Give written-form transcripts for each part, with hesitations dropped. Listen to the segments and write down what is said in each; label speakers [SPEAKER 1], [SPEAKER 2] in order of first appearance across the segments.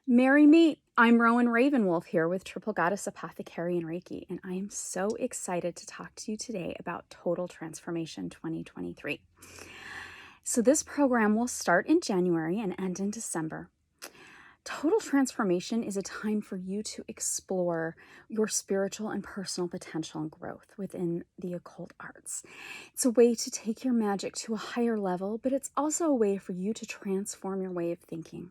[SPEAKER 1] Merry meet! I'm Rowan Ravenwolf here with Triple Goddess Apothecary and Reiki, and I am so excited to talk to you today about Total Transformation 2023. So this program will start in January and end in December. Total Transformation is a time for you to explore your spiritual and personal potential and growth within the occult arts. It's a way to take your magic to a higher level, but it's also a way for you to transform your way of thinking.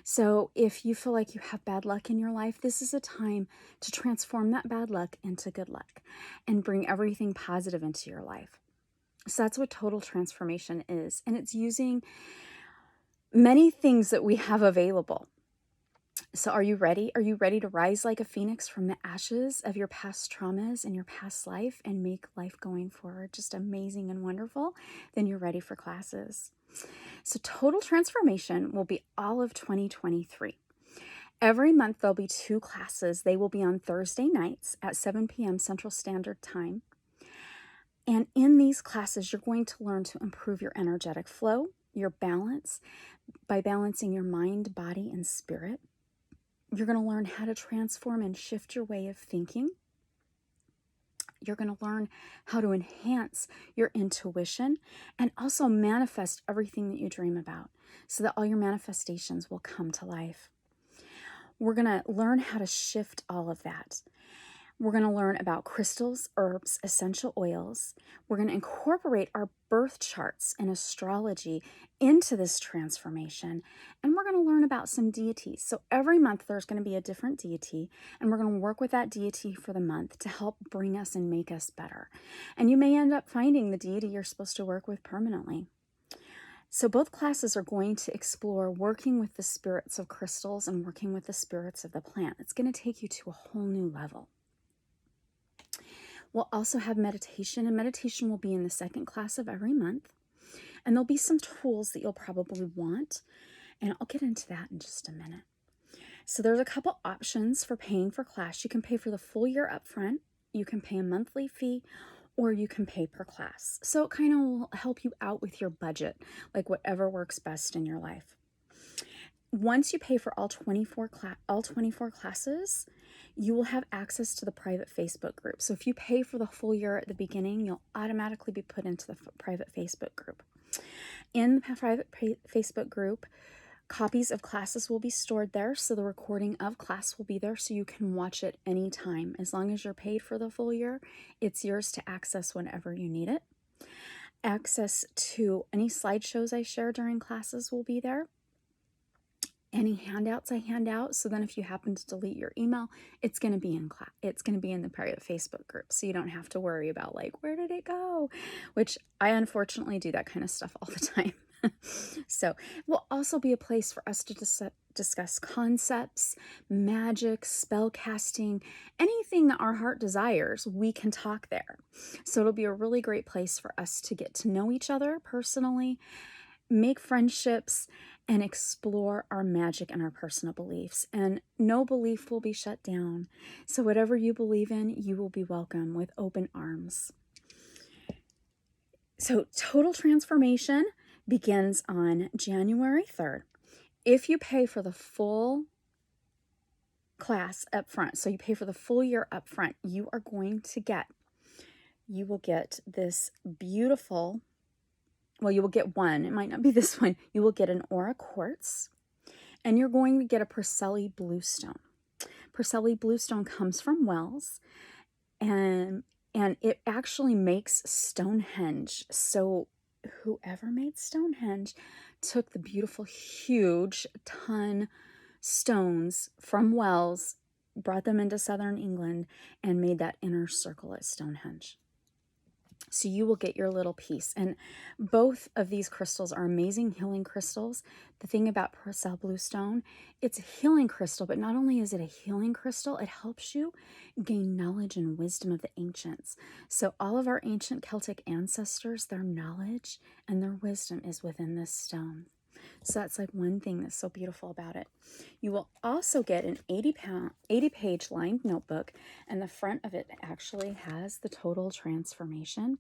[SPEAKER 1] So if you feel like you have bad luck in your life, this is a time to transform that bad luck into good luck and bring everything positive into your life. So that's what total transformation is. And it's using many things that we have available. So are you ready? Are you ready to rise like a phoenix from the ashes of your past traumas and your past life and make life going forward just amazing and wonderful? Then you're ready for classes. So Total Transformation will be all of 2023. Every month there'll be 2 classes. They will be on Thursday nights at 7 p.m. Central Standard Time. And in these classes, you're going to learn to improve your energetic flow, your balance, by balancing your mind, body, and spirit. You're going to learn how to transform and shift your way of thinking. You're going to learn how to enhance your intuition and also manifest everything that you dream about so that all your manifestations will come to life. We're going to learn how to shift all of that. We're going to learn about crystals, herbs, essential oils. We're going to incorporate our birth charts and astrology into this transformation. And we're going to learn about some deities. So every month there's going to be a different deity, and we're going to work with that deity for the month to help bring us and make us better. And you may end up finding the deity you're supposed to work with permanently. So both classes are going to explore working with the spirits of crystals and working with the spirits of the plant. It's going to take you to a whole new level. We'll also have meditation, and meditation will be in the second class of every month. And there'll be some tools that you'll probably want, and I'll get into that in just a minute. So there's a couple options for paying for class. You can pay for the full year up front, you can pay a monthly fee, or you can pay per class. So it kind of will help you out with your budget, like whatever works best in your life. Once you pay for all 24 classes, you will have access to the private Facebook group. So if you pay for the full year at the beginning, you'll automatically be put into the private Facebook group. In the private Facebook group, copies of classes will be stored there. So the recording of class will be there so you can watch it anytime. As long as you're paid for the full year, it's yours to access whenever you need it. Access to any slideshows I share during classes will be there. Any handouts I hand out, so then if you happen to delete your email, it's going to be in class. It's going to be in the private Facebook group, so you don't have to worry about like, where did it go? Which I unfortunately do that kind of stuff all the time. So it will also be a place for us to discuss concepts, magic, spell casting, anything that our heart desires, we can talk there. So it'll be a really great place for us to get to know each other personally, make friendships, and explore our magic and our personal beliefs. And no belief will be shut down. So whatever you believe in, you will be welcome with open arms. So Total Transformation begins on January 3rd. If you pay for the full class up front, so you pay for the full year up front, you will get this beautiful, well, you will get one. It might not be this one. You will get an aura quartz, and you're going to get a Preseli Bluestone. Preseli Bluestone comes from Wells, and it actually makes Stonehenge. So whoever made Stonehenge took the beautiful, huge ton stones from Wells, brought them into southern England, and made that inner circle at Stonehenge. So you will get your little piece. And both of these crystals are amazing healing crystals. The thing about Preseli Bluestone, it's a healing crystal, but not only is it a healing crystal, it helps you gain knowledge and wisdom of the ancients. So all of our ancient Celtic ancestors, their knowledge and their wisdom is within this stone. So that's like one thing that's so beautiful about it. You will also get an 80-page lined notebook, and the front of it actually has the Total Transformation.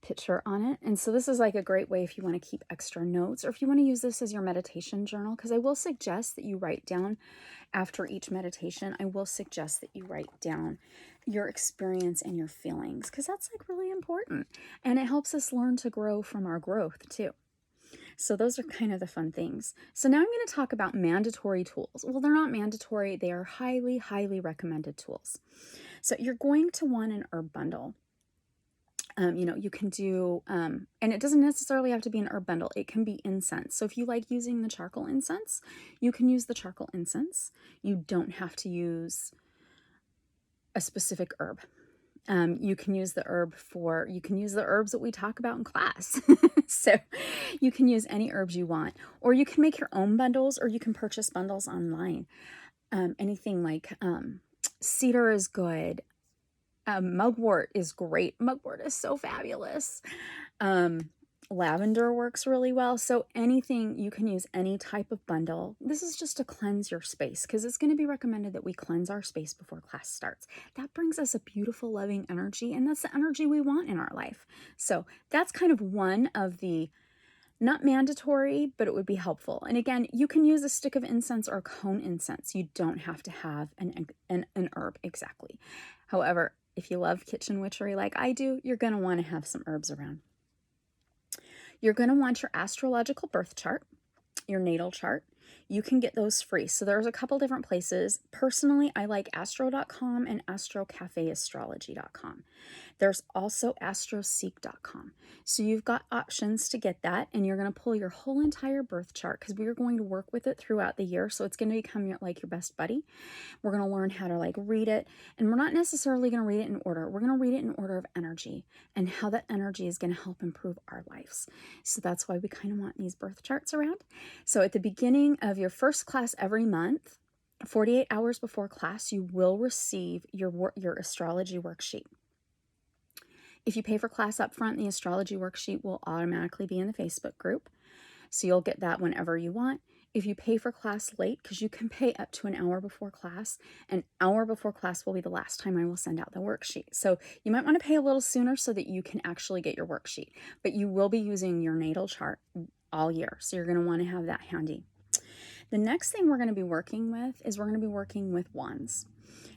[SPEAKER 1] picture on it. And so this is like a great way if you want to keep extra notes, or if you want to use this as your meditation journal, because I will suggest that you write down after each meditation. I will suggest that you write down your experience and your feelings, because that's like really important. And it helps us learn to grow from our growth too. So those are kind of the fun things. So now I'm going to talk about mandatory tools. Well, they're not mandatory. They are highly, highly recommended tools. So you're going to want an herb bundle. You can do, and it doesn't necessarily have to be an herb bundle. It can be incense. So if you like using the charcoal incense, you can use the charcoal incense. You don't have to use a specific herb. You can use the herbs that we talk about in class. So you can use any herbs you want, or you can make your own bundles, or you can purchase bundles online. Anything like cedar is good. Mugwort is great. Mugwort is so fabulous. Lavender works really well. So anything, you can use any type of bundle. This is just to cleanse your space, because it's going to be recommended that we cleanse our space before class starts. That brings us a beautiful, loving energy, and that's the energy we want in our life. So that's kind of one of the, not mandatory, but it would be helpful. And again, you can use a stick of incense or cone incense. You don't have to have an herb exactly. However, if you love kitchen witchery like I do, you're going to want to have some herbs around. You're going to want your astrological birth chart, your natal chart. You can get those free. So there's a couple different places. Personally, I like astro.com and astrocafeastrology.com. There's also astroseek.com. So you've got options to get that, and you're going to pull your whole entire birth chart, because we are going to work with it throughout the year. So it's going to become your best buddy. We're going to learn how to read it, and we're not necessarily going to read it in order. We're going to read it in order of energy and how that energy is going to help improve our lives. So that's why we kind of want these birth charts around. So at the beginning of your first class every month, 48 hours before class, you will receive your astrology worksheet. If you pay for class up front, the astrology worksheet will automatically be in the Facebook group. So you'll get that whenever you want. If you pay for class late, because you can pay up to an hour before class, an hour before class will be the last time I will send out the worksheet. So you might want to pay a little sooner so that you can actually get your worksheet. But you will be using your natal chart all year. So you're going to want to have that handy. The next thing we're going to be working with is wands.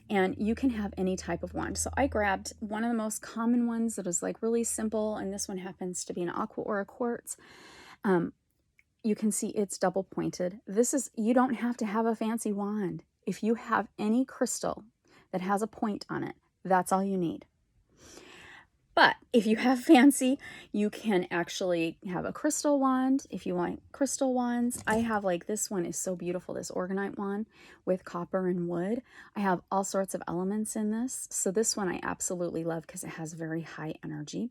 [SPEAKER 1] And you can have any type of wand. So I grabbed one of the most common ones that is really simple, and this one happens to be an aqua or a quartz. You can see it's double pointed. You don't have to have a fancy wand. If you have any crystal that has a point on it, that's all you need. But if you have fancy, you can actually have a crystal wand. If you want crystal wands, I have this one is so beautiful, this orgonite wand with copper and wood. I have all sorts of elements in this. So this one I absolutely love because it has very high energy.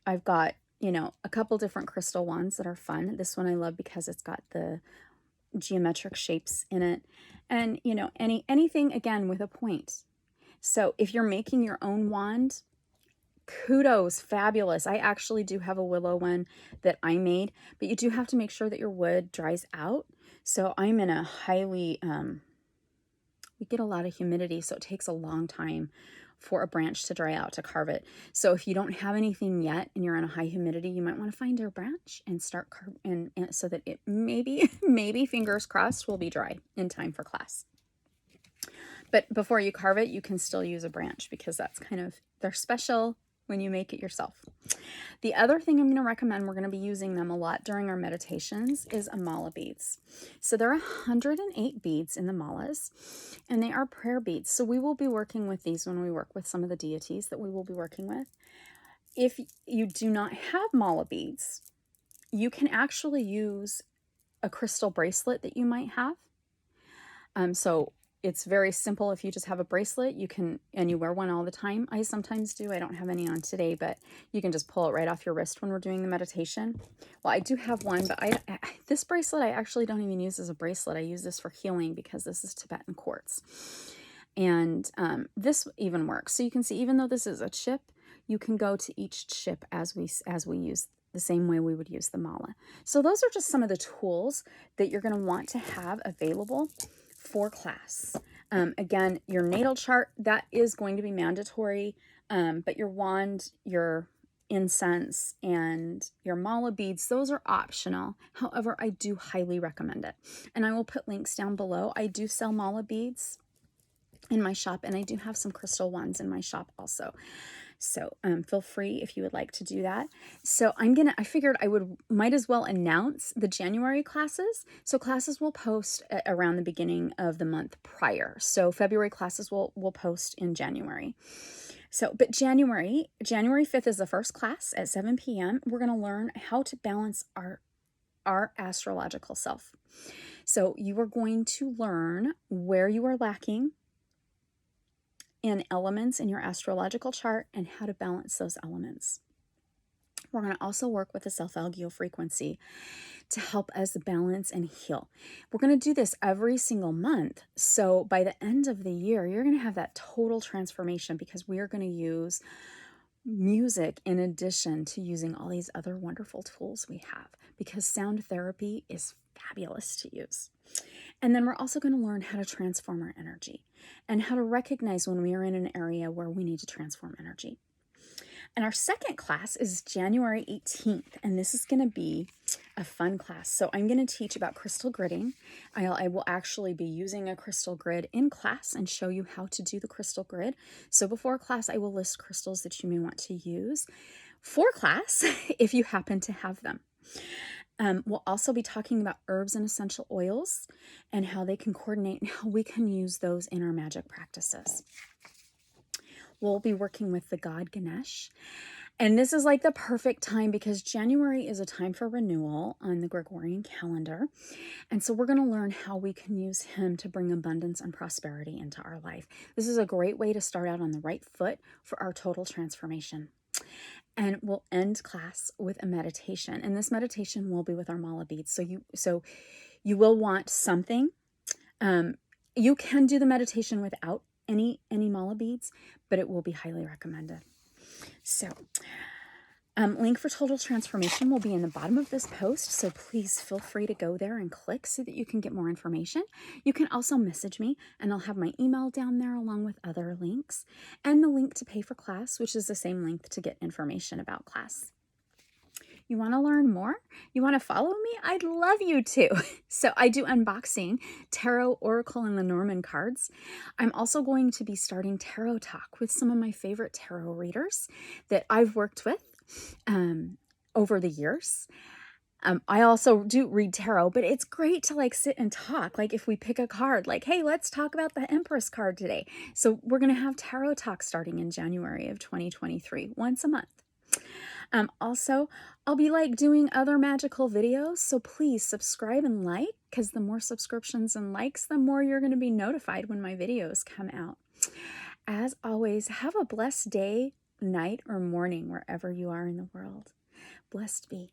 [SPEAKER 1] I've got, a couple different crystal wands that are fun. This one I love because it's got the geometric shapes in it. And, anything again with a point. So if you're making your own wand, kudos, fabulous. I actually do have a willow one that I made, but you do have to make sure that your wood dries out. So I'm in a highly, we get a lot of humidity, so it takes a long time for a branch to dry out to carve it. So if you don't have anything yet and you're in a high humidity, you might want to find a branch and start and so that it maybe fingers crossed will be dry in time for class. But before you carve it, you can still use a branch because that's they're special when you make it yourself. The other thing I'm going to recommend, we're going to be using them a lot during our meditations, is mala beads. So there are 108 beads in the malas, and they are prayer beads. So we will be working with these when we work with some of the deities that we will be working with. If you do not have mala beads, you can actually use a crystal bracelet that you might have. So it's very simple. If you just have a bracelet, and you wear one all the time. I sometimes do. I don't have any on today, but you can just pull it right off your wrist when we're doing the meditation. Well, I do have one, but this bracelet I actually don't even use as a bracelet. I use this for healing because this is Tibetan quartz. And this even works. So you can see, even though this is a chip, you can go to each chip as we use the same way we would use the mala. So those are just some of the tools that you're going to want to have available for class. Again, your natal chart, that is going to be mandatory. But your wand, your incense, and your mala beads, those are optional. However, I do highly recommend it. And I will put links down below. I do sell mala beads in my shop, and I do have some crystal wands in my shop also. So feel free if you would like to do that. So I figured might as well announce the January classes. So classes will post around the beginning of the month prior. So February classes will post in January. So, but January 5th is the first class at 7 p.m. We're going to learn how to balance our astrological self. So you are going to learn where you are lacking in elements in your astrological chart and how to balance those elements. We're going to also work with the self-algio frequency to help us balance and heal. We're going to do this every single month. So by the end of the year, you're going to have that total transformation, because we are going to use music in addition to using all these other wonderful tools we have, because sound therapy is fabulous to use. And then we're also going to learn how to transform our energy and how to recognize when we are in an area where we need to transform energy. And our second class is January 18th, and this is going to be a fun class. So I'm going to teach about crystal gridding. I will actually be using a crystal grid in class and show you how to do the crystal grid. So before class, I will list crystals that you may want to use for class if you happen to have them. We'll also be talking about herbs and essential oils and how they can coordinate and how we can use those in our magic practices. We'll be working with the god Ganesh. And this is like the perfect time, because January is a time for renewal on the Gregorian calendar. And so we're going to learn how we can use him to bring abundance and prosperity into our life. This is a great way to start out on the right foot for our total transformation. And we'll end class with a meditation. And this meditation will be with our mala beads. So you will want something. You can do the meditation without any mala beads, but it will be highly recommended. So link for total transformation will be in the bottom of this post, so please feel free to go there and click so that you can get more information. You can also message me, and I'll have my email down there along with other links, and the link to pay for class, which is the same link to get information about class. You want to learn more? You want to follow me? I'd love you to. So I do unboxing, tarot, oracle, and Lenormand cards. I'm also going to be starting tarot talk with some of my favorite tarot readers that I've worked with over the years. I also do read tarot, but it's great to sit and talk. Like if we pick a card, hey, let's talk about the Empress card today. So we're going to have tarot talk starting in January of 2023, once a month. Also, I'll be doing other magical videos, so please subscribe and like, because the more subscriptions and likes, the more you're going to be notified when my videos come out. As always, have a blessed day, night, or morning wherever you are in the world. Blessed be.